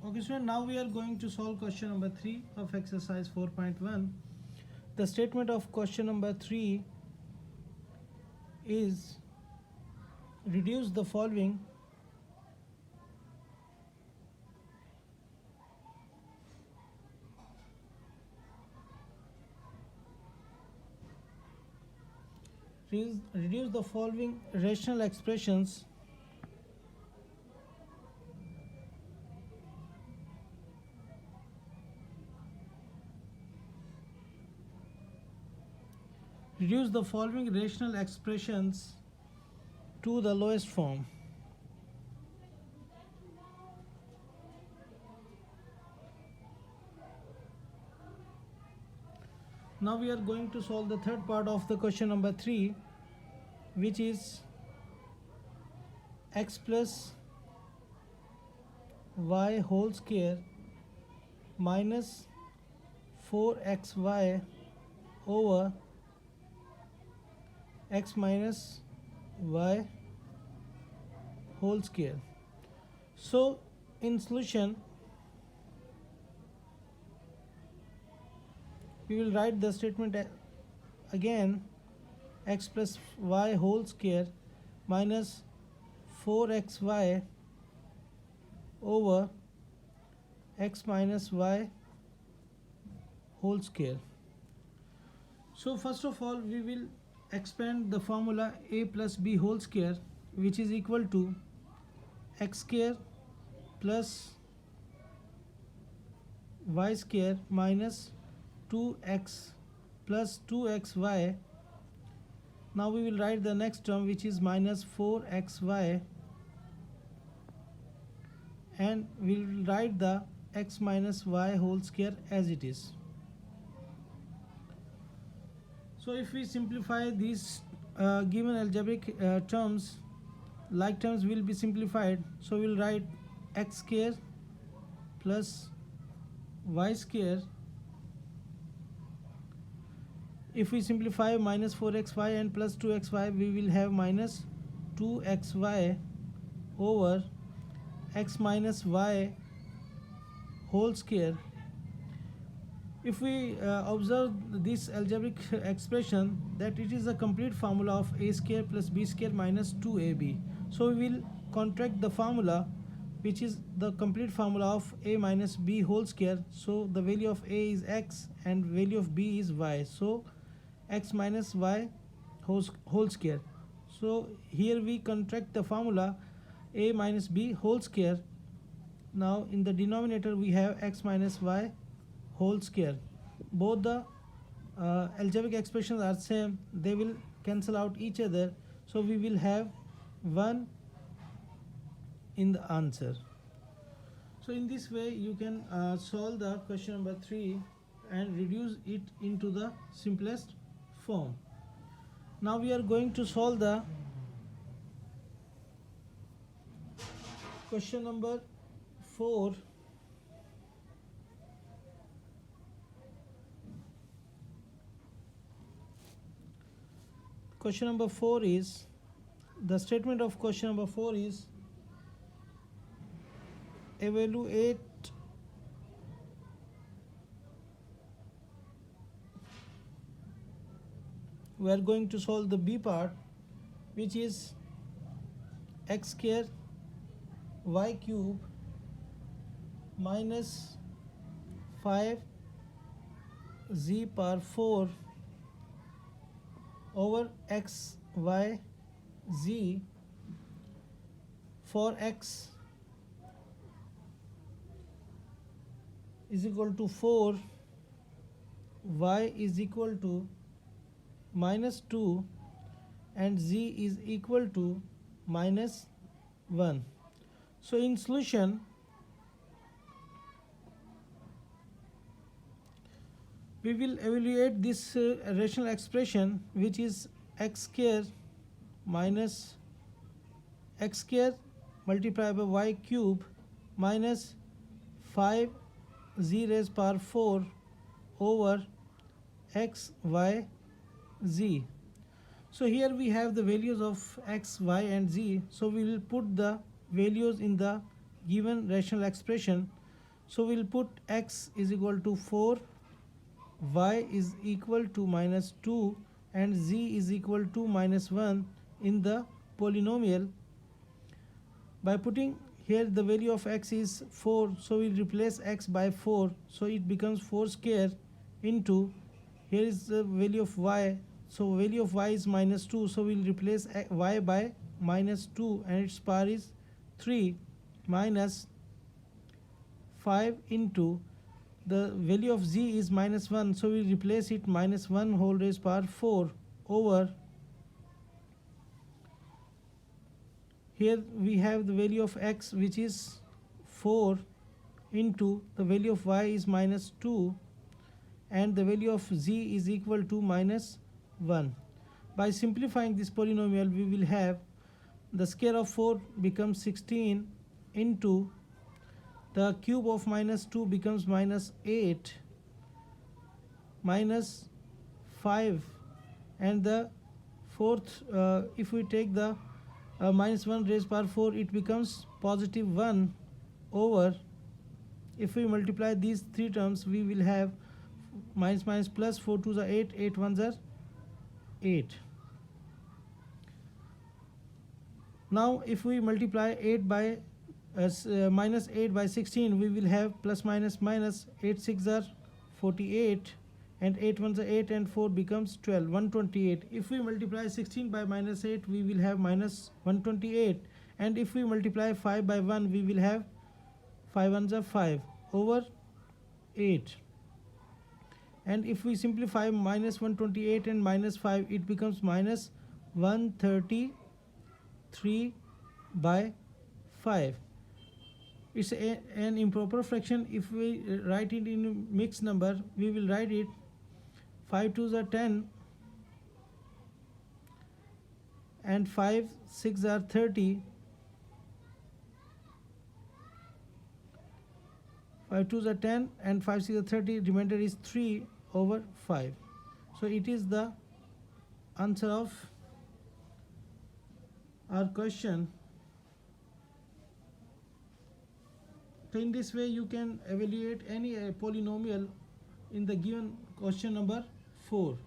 Okay, so now we are going to solve question number 3 of exercise 4.1. The statement of question number 3 is reduce the following reduce the following rational expressions reduce the following rational expressions to the lowest form. Now we are going to solve the third part of the question number 3, which is x plus y whole square minus 4xy over x minus y whole square. So in solution we will write the statement again: x plus y whole square minus 4xy over x minus y whole square. So first of all we will expand the formula a plus b whole square, which is equal to x square plus y square minus 2x plus 2xy. Now we will write the next term, which is minus 4xy, and we will write the x minus y whole square as it is. So if we simplify these given algebraic terms, like terms will be simplified. So we will write x square plus y square. If we simplify minus 4xy and plus 2xy, we will have minus 2xy over x minus y whole square. If we observe this algebraic expression, that it is a complete formula of a square plus b square minus 2ab. So we will contract the formula, which is the complete formula of a minus b whole square. So the value of a is x and value of b is y. So x minus y whole square. So here we contract the formula a minus b whole square. Now in the denominator we have x minus y whole square. Both the algebraic expressions are same, they will cancel out each other. So we will have 1 in the answer. So in this way you can solve the question number 3 and reduce it into the simplest form. Now we are going to solve the question number 4. Question number 4 is, the statement of question number 4 is evaluate we are going to solve the b part, which is x square y cube minus 5z power 4 over x y z for x is equal to 4, y is equal to minus 2, and z is equal to minus 1. So in solution we will evaluate this rational expression, which is x square minus x square multiplied by y cube minus 5z raised power 4 over x y z. So here we have the values of x, y and z. So we will put the values in the given rational expression. So we'll put x is equal to 4, y is equal to minus 2 and z is equal to minus 1 in the polynomial. By putting here the value of x is 4, so we'll replace x by 4, so it becomes 4 square into, here is the value of y, so value of y is minus 2, so we'll replace y by minus 2 and its power is 3 minus 5 into the value of z is minus 1, so we replace it minus 1 whole raised power 4 over, here we have the value of x which is 4 into the value of y is minus 2 and the value of z is equal to minus 1. By simplifying this polynomial, we will have the square of 4 becomes 16 into the cube of minus 2 becomes minus 8 minus 5, and the fourth, if we take the minus 1 raised power 4, it becomes positive 1 over, if we multiply these three terms, we will have minus minus plus, 4 2s are 8, 8 1s are 8. Now if we multiply 8 by minus 8 by 16, we will have plus minus minus, 8 6 are 48 and 8 1s are 8 and 4 becomes 12, 128. If we multiply 16 by minus 8, we will have minus 128, and if we multiply 5 by 1, we will have 5 1s are 5 over 8. And if we simplify minus 128 and minus 5, it becomes minus 133 by 5. It's an improper fraction. If we write it in mixed number, we will write it 5 2s are 10 and 5 6 are 30. 5 2s are 10 and 5 6 are 30. Remainder is 3 over 5. So it is the answer of our question. So in this way you can evaluate any polynomial in the given question number 4.